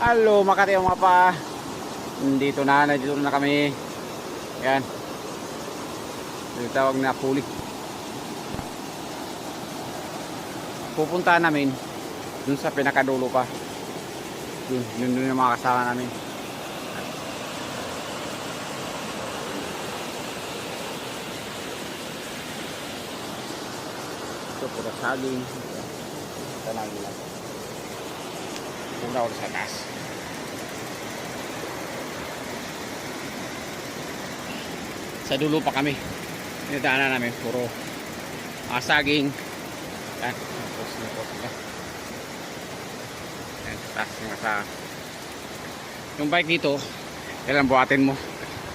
Hello Makati mga pa. Nandito na kami. Yan. Yung tawag na puli. Pupunta namin dun sa pinakadulo pa. Dun yung mga kasama namin. Ito pura saging. Tanangin lang. Punta ako sa taas. Sa dulo pa kami. Dinadaanan namin puro saging. Yan. Yan. Taas yung bike dito, kailangan buhatin mo.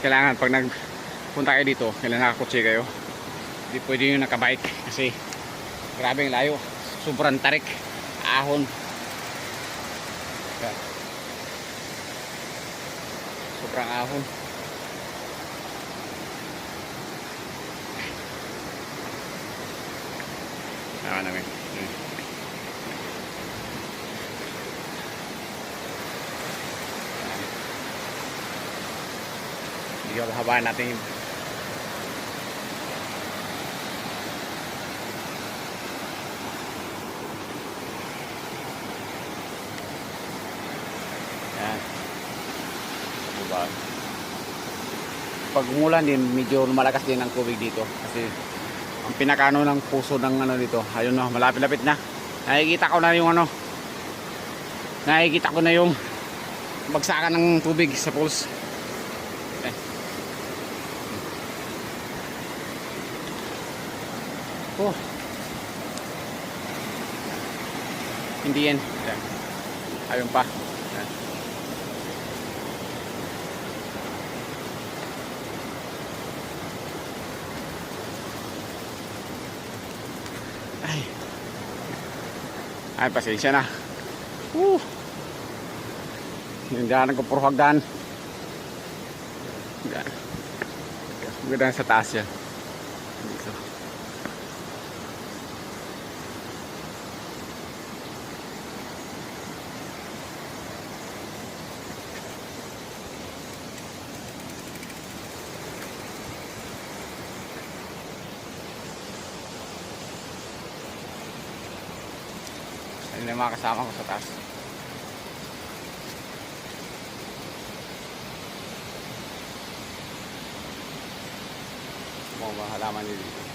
Kailangan pag nagpunta kayo dito, kailangan nakakutsi kayo. Hindi pwede yung nakabike kasi grabing layo. Sobrang tarik. Ahon. Yan. Sobrang ahon. Namin. Hindi ko habaan natin yun. Yan. Diba? Pag umulan din, medyo malakas din ang tubig dito kasi ang pinakano ng puso ng ano dito, ayun no, malapit-lapit na. Nakikita ko na yung bagsakan ng tubig sa pools. Okay. Oh. Hindi yan. Ayun pa. Ay, pasensya na. Yung daanan ko puro hagdan. Hagdan sa taas yan. Dito. Ayun yung mga kasama ko sa taas. Mga halaman nyo dito.